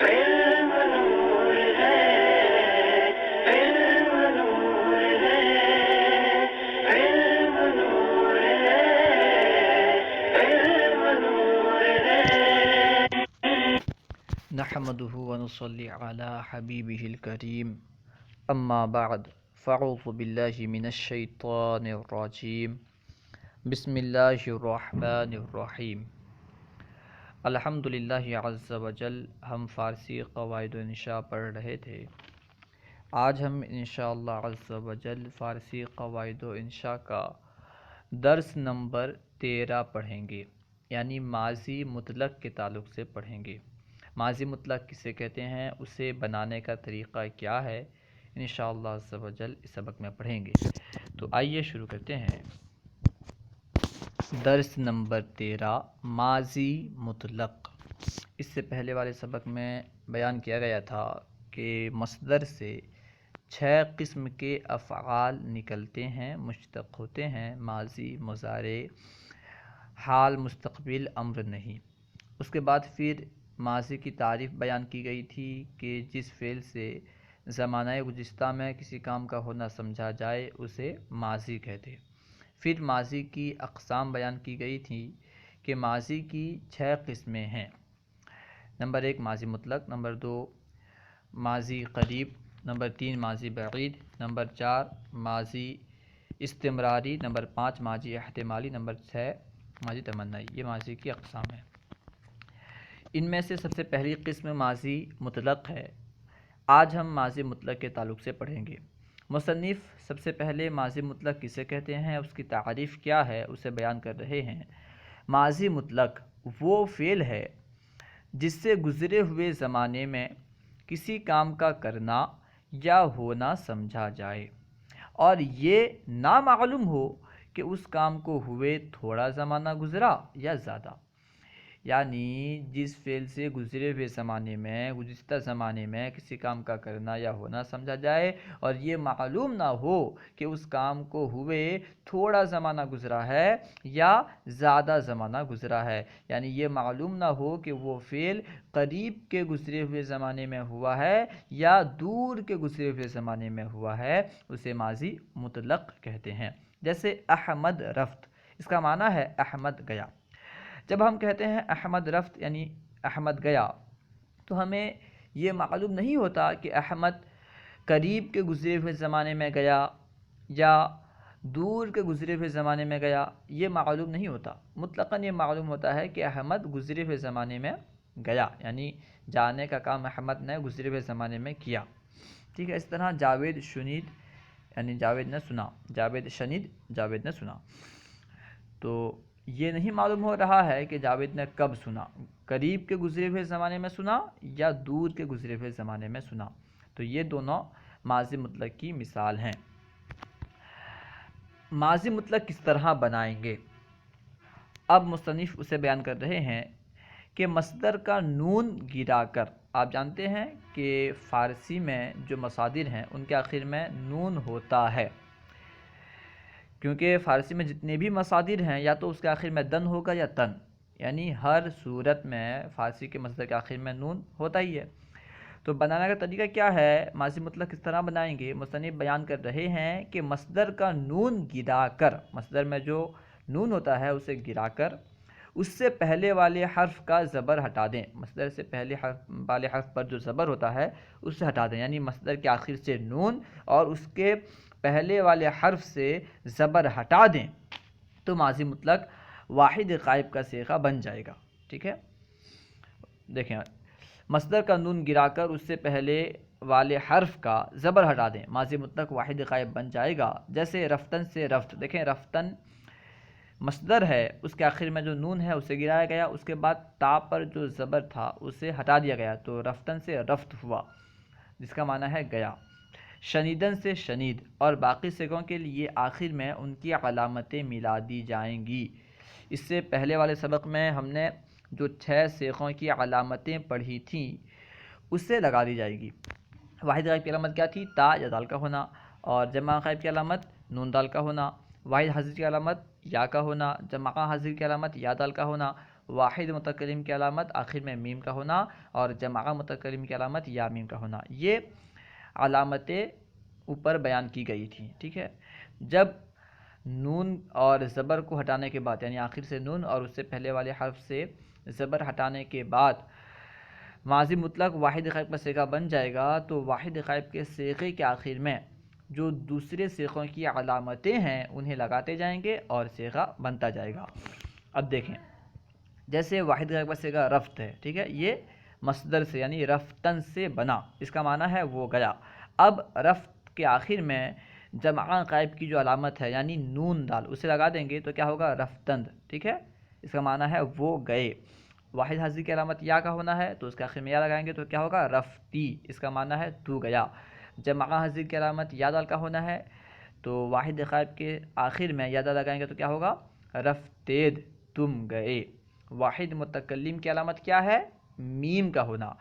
علم نور ہے، علم نور ہے، علم نور ہے، علم نور ہے۔ نحمده ونصلي على حبيبه الكريم اما بعد فاعوذ بالله من الشيطان الرجيم بسم الله الرحمن الرحیم۔ الحمد للہ عز وجل، ہم فارسی قواعد و انشاء پڑھ رہے تھے۔ آج ہم انشاءاللہ عز وجل فارسی قواعد و انشاء کا درس نمبر 13 پڑھیں گے، یعنی ماضی مطلق کے تعلق سے پڑھیں گے۔ ماضی مطلق کسے کہتے ہیں، اسے بنانے کا طریقہ کیا ہے، انشاءاللہ عز وجل اس سبق میں پڑھیں گے۔ تو آئیے شروع کرتے ہیں۔ درس نمبر 13، ماضی مطلق۔ اس سے پہلے والے سبق میں بیان کیا گیا تھا کہ مصدر سے 6 قسم کے افعال نکلتے ہیں، مشتق ہوتے ہیں: ماضی، مضارع، حال، مستقبل، امر نہیں۔ اس کے بعد پھر ماضی کی تعریف بیان کی گئی تھی کہ جس فعل سے زمانہ گزشتہ میں کسی کام کا ہونا سمجھا جائے اسے ماضی کہتے ہیں۔ پھر ماضی کی اقسام بیان کی گئی تھی کہ ماضی کی 6 قسمیں ہیں۔ نمبر 1 ماضی مطلق، نمبر 2 ماضی قریب، نمبر 3 ماضی بعید، نمبر 4 ماضی استمراری، نمبر 5 ماضی احتمالی، نمبر 6 ماضی تمنائی۔ یہ ماضی کی اقسام ہیں۔ ان میں سے سب سے پہلی قسم ماضی مطلق ہے۔ آج ہم ماضی مطلق کے تعلق سے پڑھیں گے۔ مصنف سب سے پہلے ماضی مطلق کسے کہتے ہیں، اس کی تعریف کیا ہے، اسے بیان کر رہے ہیں۔ ماضی مطلق وہ فعل ہے جس سے گزرے ہوئے زمانے میں کسی کام کا کرنا یا ہونا سمجھا جائے اور یہ نامعلوم ہو کہ اس کام کو ہوئے تھوڑا زمانہ گزرا یا زیادہ۔ یعنی جس فعل سے گزرے ہوئے زمانے میں، گزشتہ زمانے میں کسی کام کا کرنا یا ہونا سمجھا جائے اور یہ معلوم نہ ہو کہ اس کام کو ہوئے تھوڑا زمانہ گزرا ہے یا زیادہ زمانہ گزرا ہے۔ یعنی یہ معلوم نہ ہو کہ وہ فعل قریب کے گزرے ہوئے زمانے میں ہوا ہے یا دور کے گزرے ہوئے زمانے میں ہوا ہے، اسے ماضی مطلق کہتے ہیں۔ جیسے احمد رفت، اس کا معنی ہے احمد گیا۔ جب ہم کہتے ہیں احمد رفت یعنی احمد گیا، تو ہمیں یہ معلوم نہیں ہوتا کہ احمد قریب کے گزرے ہوئے زمانے میں گیا یا دور کے گزرے ہوئے زمانے میں گیا، یہ معلوم نہیں ہوتا۔ مطلقاً یہ معلوم ہوتا ہے کہ احمد گزرے ہوئے زمانے میں گیا، یعنی جانے کا کام احمد نے گزرے ہوئے زمانے میں کیا۔ ٹھیک ہے، اس طرح جاوید شنید یعنی جاوید نے سنا، جاوید شنید جاوید نے سنا۔ تو یہ نہیں معلوم ہو رہا ہے کہ جاوید نے کب سنا، قریب کے گزرے ہوئے زمانے میں سنا یا دور کے گزرے ہوئے زمانے میں سنا۔ تو یہ دونوں ماضی مطلق کی مثال ہیں۔ ماضی مطلق کس طرح بنائیں گے، اب مصنف اسے بیان کر رہے ہیں کہ مصدر کا نون گرا کر، آپ جانتے ہیں کہ فارسی میں جو مصادر ہیں ان کے آخر میں نون ہوتا ہے، کیونکہ فارسی میں جتنے بھی مصادر ہیں یا تو اس کے آخر میں دن ہوگا یا تن، یعنی ہر صورت میں فارسی کے مصدر کے آخر میں نون ہوتا ہی ہے۔ تو بنانے کا طریقہ کیا ہے، ماضی مطلق کس طرح بنائیں گے، مصنف بیان کر رہے ہیں کہ مصدر کا نون گرا کر، مصدر میں جو نون ہوتا ہے اسے گرا کر اس سے پہلے والے حرف کا زبر ہٹا دیں۔ مصدر سے پہلے والے حرف پر جو زبر ہوتا ہے اس سے ہٹا دیں، یعنی مصدر کے آخر سے نون اور اس کے پہلے والے حرف سے زبر ہٹا دیں تو ماضی مطلق واحد غائب کا صیغہ بن جائے گا۔ ٹھیک ہے، دیکھیں، مصدر کا نون گرا کر اس سے پہلے والے حرف کا زبر ہٹا دیں، ماضی مطلق واحد غائب بن جائے گا۔ جیسے رفتن سے رفت، دیکھیں رفتن مصدر ہے، اس کے آخر میں جو نون ہے اسے گرایا گیا، اس کے بعد تا پر جو زبر تھا اسے ہٹا دیا گیا، تو رفتن سے رفت ہوا جس کا معنی ہے گیا۔ شنیدن سے شنید، اور باقی صیغوں کے لیے آخر میں ان کی علامتیں ملا دی جائیں گی۔ اس سے پہلے والے سبق میں ہم نے جو 6 صیغوں کی علامتیں پڑھی تھیں اسے لگا دی جائے گی۔ واحد غائب کی علامت کیا تھی، تا یا دال کا ہونا، اور جمع غائب کی علامت نون دال کا ہونا، واحد حاضر کی علامت یا کا ہونا، جمع حاضر کی علامت یا دال کا ہونا، واحد متکلم کی علامت آخر میں میم کا ہونا اور جمع متکلم کی علامت یا میم کا ہونا، یہ علامتیں اوپر بیان کی گئی تھیں، ٹھیک ہے۔ جب نون اور زبر کو ہٹانے کے بعد، یعنی آخر سے نون اور اس سے پہلے والے حرف سے زبر ہٹانے کے بعد ماضی مطلق واحد غائب کا صیغہ بن جائے گا، تو واحد غائب کے صیغے کے آخر میں جو دوسرے صیغوں کی علامتیں ہیں انہیں لگاتے جائیں گے اور صیغہ بنتا جائے گا۔ اب دیکھیں، جیسے واحد غائب کا صیغہ رفت ہے، ٹھیک ہے، یہ مصدر سے یعنی رفتن سے بنا، اس کا معنی ہے وہ گیا۔ اب رفت کے آخر میں جمع غائب کی جو علامت ہے یعنی نون دال، اسے لگا دیں گے تو کیا ہوگا؟ رفتند، ٹھیک ہے، اس کا معنی ہے وہ گئے۔ واحد حاضر کی علامت یا کا ہونا ہے تو اس کے آخر میں یا لگائیں گے تو کیا ہوگا؟ رفتی، اس کا معنی ہے تو گیا۔ جمع حاضر کی علامت یا دال کا ہونا ہے تو واحد غائب کے آخر میں یا دال لگائیں گے تو کیا ہوگا؟ رفتید، تم گئے۔ واحد متکلم کی علامت کیا ہے؟ میم کا ہونا،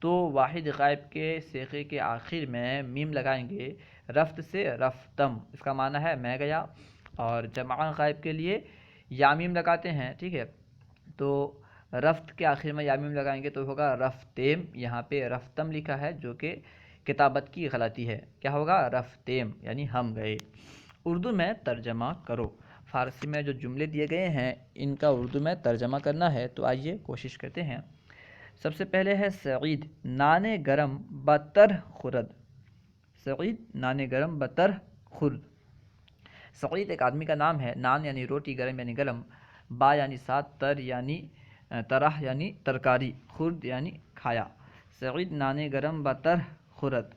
تو واحد غائب کے صیغے کے آخر میں میم لگائیں گے رفت سے رفتم، اس کا معنی ہے میں گیا۔ اور جمع غائب کے لیے یا میم لگاتے ہیں، ٹھیک ہے، تو رفت کے آخر میں یا میم لگائیں گے تو ہوگا رفتیم، یہاں پہ رفتم لکھا ہے جو کہ کتابت کی غلطی ہے، کیا ہوگا؟ رفتیم یعنی ہم گئے۔ اردو میں ترجمہ کرو، فارسی میں جو جملے دیے گئے ہیں ان کا اردو میں ترجمہ کرنا ہے، تو آئیے کوشش کرتے ہیں۔ سب سے پہلے ہے سعید نان گرم بتر خورد، سعید نان گرم بتر خورد۔ سعید ایک آدمی کا نام ہے، نان یعنی روٹی، گرم یعنی گرم، با یعنی ساتھ، تر یعنی طرح یعنی ترکاری، خورد یعنی کھایا۔ سعید نان گرم بتر خورد،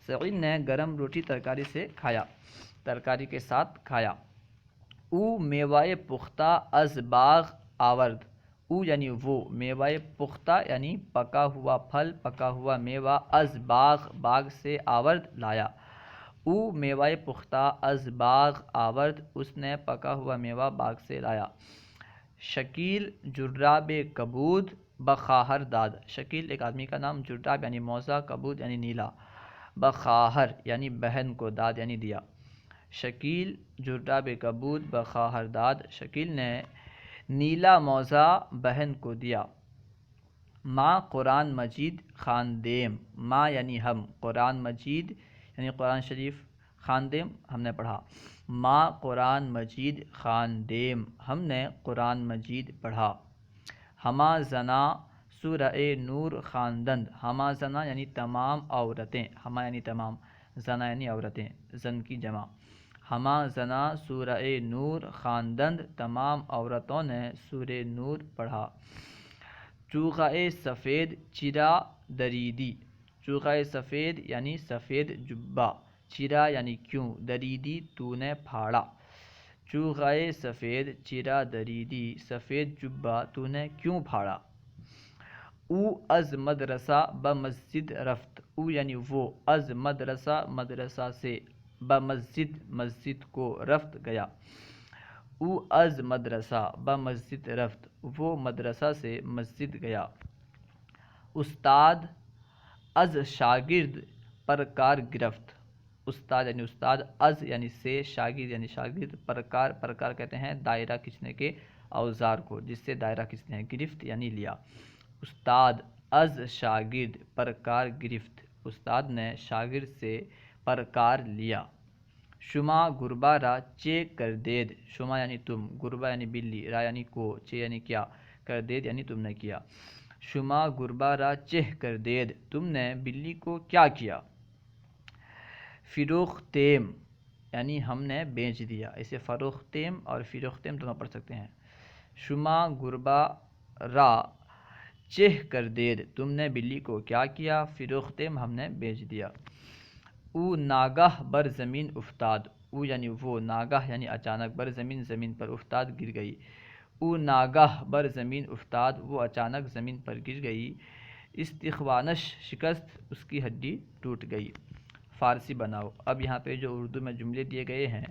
سعید نے گرم روٹی ترکاری سے کھایا، ترکاری کے ساتھ کھایا۔ او میوائے پختہ از باغ آورد، او یعنی وہ، میوائے پختہ یعنی پکا ہوا پھل، پکا ہوا میوہ، از باغ باغ سے، آورد لایا۔ او میوائے پختہ از باغ آورد، اس نے پکا ہوا میوہ باغ سے لایا۔ شکیل جراب کبود بخواہر داد، شکیل ایک آدمی کا نام، جراب یعنی موزہ، کبود یعنی نیلا، بخواہر یعنی بہن کو، داد یعنی دیا۔ شکیل جراب کبود بخواہر داد، شکیل نے نیلا موزہ بہن کو دیا۔ ماں قرآن مجید خواندیم، ماں یعنی ہم، قرآن مجید یعنی قرآن شریف، خواندیم ہم نے پڑھا۔ ماں قرآن مجید خواندیم، ہم نے قرآن مجید پڑھا۔ ہما زنا سورہ نور خواندند، ہما زنا یعنی تمام عورتیں، ہما یعنی تمام، زنا یعنی عورتیں، زن کی جمع۔ ہما زنا سورہ نور خواندند، تمام عورتوں نے سورہ نور پڑھا۔ چوغہ سفید چرا دریدی، چوغہ سفید یعنی سفید جبہ، چرا یعنی کیوں، دریدی تو نے پھاڑا۔ چوغہ سفید چرا دریدی، سفید جبہ تو نے کیوں پھاڑا۔ او از مدرسہ بمسجد رفت، او یعنی وہ، از مدرسہ مدرسہ سے، بمسجد مسجد کو، رفت گیا۔ او از مدرسہ بمسجد رفت، وہ مدرسہ سے مسجد گیا۔ استاد از شاگرد پرکار گرفت، استاد یعنی استاد، از یعنی سے، شاگرد یعنی شاگرد، پرکار، پرکار کہتے ہیں دائرہ کھینچنے کے اوزار کو جس سے دائرہ کھینچتے ہیں، گرفت یعنی لیا۔ استاد از شاگرد پرکار گرفت، استاد نے شاگرد سے پرکار لیا۔ شما گربہ را چے کردید، شما یعنی تم، گربہ یعنی بلی، را یعنی کو، چے یعنی کیا، کردید یعنی تم نے کیا۔ شما گربہ را چہ کردید، تم نے بلی کو کیا کیا۔ فروختیم یعنی ہم نے بیچ دیا، اسے فروختیم اور فروختیم دونوں پڑھ سکتے ہیں۔ شما گربہ را چہ کردید، تم نے بلی کو کیا کیا، فروختیم ہم نے بیچ دیا۔ او ناگاہ بر زمین افتاد، او یعنی وہ، ناگاہ یعنی اچانک، بر زمین زمین پر، افتاد گر گئی۔ او ناگاہ بر زمین افتاد، وہ اچانک زمین پر گر گئی۔ استخوانش شکست، اس کی ہڈی ٹوٹ گئی۔ فارسی بناؤ، اب یہاں پہ جو اردو میں جملے دیے گئے ہیں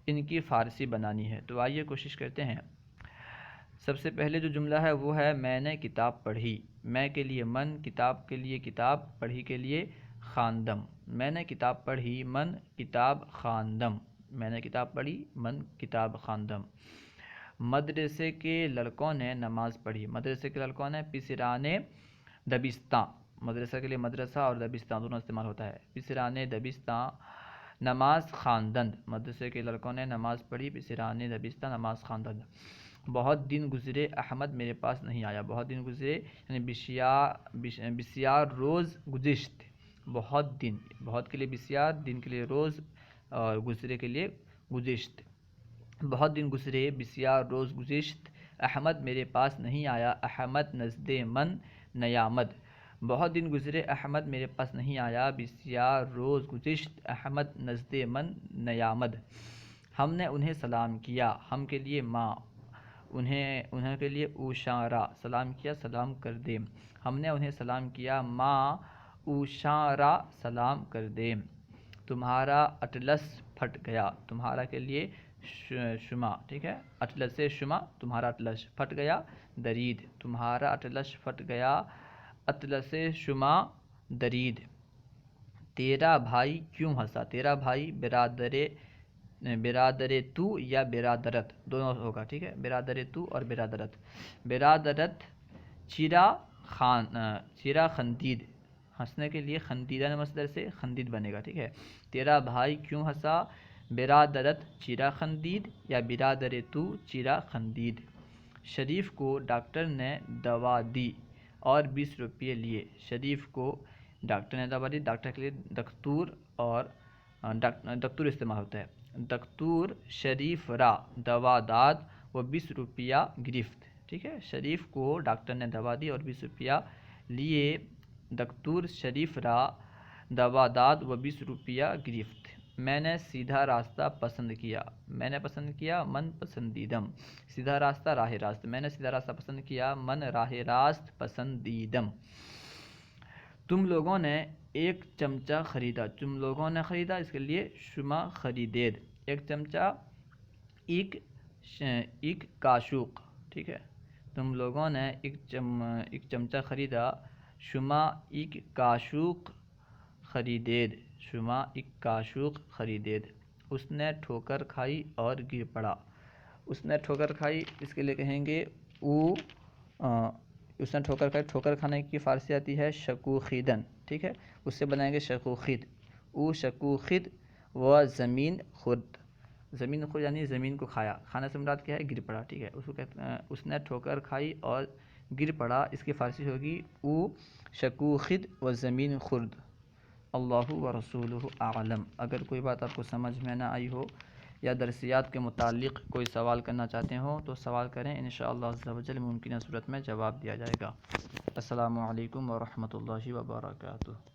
ان کی فارسی بنانی ہے، تو آئیے کوشش کرتے ہیں۔ سب سے پہلے جو جملہ ہے وہ ہے میں نے کتاب پڑھی، میں کے لیے من، کتاب کے لیے کتاب، پڑھی کے لیے خواندم۔ میں نے کتاب پڑھی، من کتاب خواندم، میں نے کتاب پڑھی، من کتاب خواندم۔ مدرسے کے لڑکوں نے نماز پڑھی. مدرسے کے لڑکوں نے پسران دبستان. مدرسہ کے لیے مدرسہ اور دبستان دونوں استعمال ہوتا ہے. پسران دبستان نماز خواندند. مدرسے کے لڑکوں نے نماز پڑھی. پسران دبستان نماز خواندند. بہت دن گزرے احمد میرے پاس نہیں آیا. بہت دن گزرے یعنی بسیار روز گزشت. بہت دن، بہت کے لیے بسیار، دن کے لیے روز اور گزرے کے لیے گزشت. بہت دن گزرے بسیار روز گزشت احمد میرے پاس نہیں آیا. احمد نزد من نیامد. بہت دن گزرے احمد میرے پاس نہیں آیا. بسیار روز گزشت احمد نزد من نیامد. ہم نے انہیں سلام کیا. ہم کے لیے ماں، انہیں کے لیے اوشارا. سلام کیا، سلام کر دے. ہم نے انہیں سلام کیا. ماں اوشارا سلام کر دے. تمہارا اطلس پھٹ گیا. تمہارا کے لیے شما، ٹھیک ہے. اطلس شما تمہارا اطلس پھٹ گیا. درید. تمہارا اطلس پھٹ گیا. اطلس شما درید. تیرا بھائی کیوں ہنسا. تیرا بھائی برادر تو یا برادرت دونوں ہوگا، ٹھیک ہے. برادر تو اور برادرت. برادرت چیرا خندید. ہنسنے کے لیے خندیدہ مصدر سے خندید بنے گا، ٹھیک ہے. تیرا بھائی کیوں ہنسا. برادرت چیرا خندید یا برادر تو چیرا خندید. شریف کو ڈاکٹر نے دوا دی اور 20 روپے لیے. شریف کو ڈاکٹر نے دوا دی. ڈاکٹر کے لیے دکتور اور دکتور استعمال ہوتا ہے. دکتور شریف را دوا داد و 20 روپیہ گرفت، ٹھیک ہے. شریف کو ڈاکٹر نے دوا دی اور 20 روپیہ لیے. دکتور شریف را دوا داد و 20 روپیہ گرفت. میں نے سیدھا راستہ پسند کیا. میں نے پسند کیا من پسندیدم. سیدھا راستہ راہ راست. میں نے سیدھا راستہ پسند کیا من راہ راست پسندیدم. تم لوگوں نے ایک چمچہ خریدا. تم لوگوں نے خریدا، اس کے لیے شما خریدید. ایک چمچہ ایک کاشوق، ٹھیک ہے. تم لوگوں نے ایک چمچہ خریدا. شما ایک کاشوق خریدید. شما ایک کاشوق خریدید. اس نے ٹھوکر کھائی اور گر پڑا. اس نے ٹھوکر کھائی، اس کے لیے کہیں گے اس نے ٹھوکر کھائی. ٹھوکر کھانے کی فارسی آتی ہے شکوخیدن، ٹھیک ہے. اس سے بنائیں گے شکوخید. او شکوخید و زمین خورد. زمین خورد یعنی زمین کو کھایا. کھانے سے مراد کیا ہے، گر پڑا، ٹھیک ہے. اس کو کہتے ہیں اس نے ٹھوکر کھائی اور گر پڑا. اس کی فارسی ہوگی او شکوخید و زمین خورد. اللہ و رسولہ اعلم. اگر کوئی بات آپ کو سمجھ میں نہ آئی ہو یا درسیات کے متعلق کوئی سوال کرنا چاہتے ہوں تو سوال کریں. انشاءاللہ عز و جل ممکنہ صورت میں جواب دیا جائے گا. السلام علیکم ورحمۃ اللہ وبرکاتہ.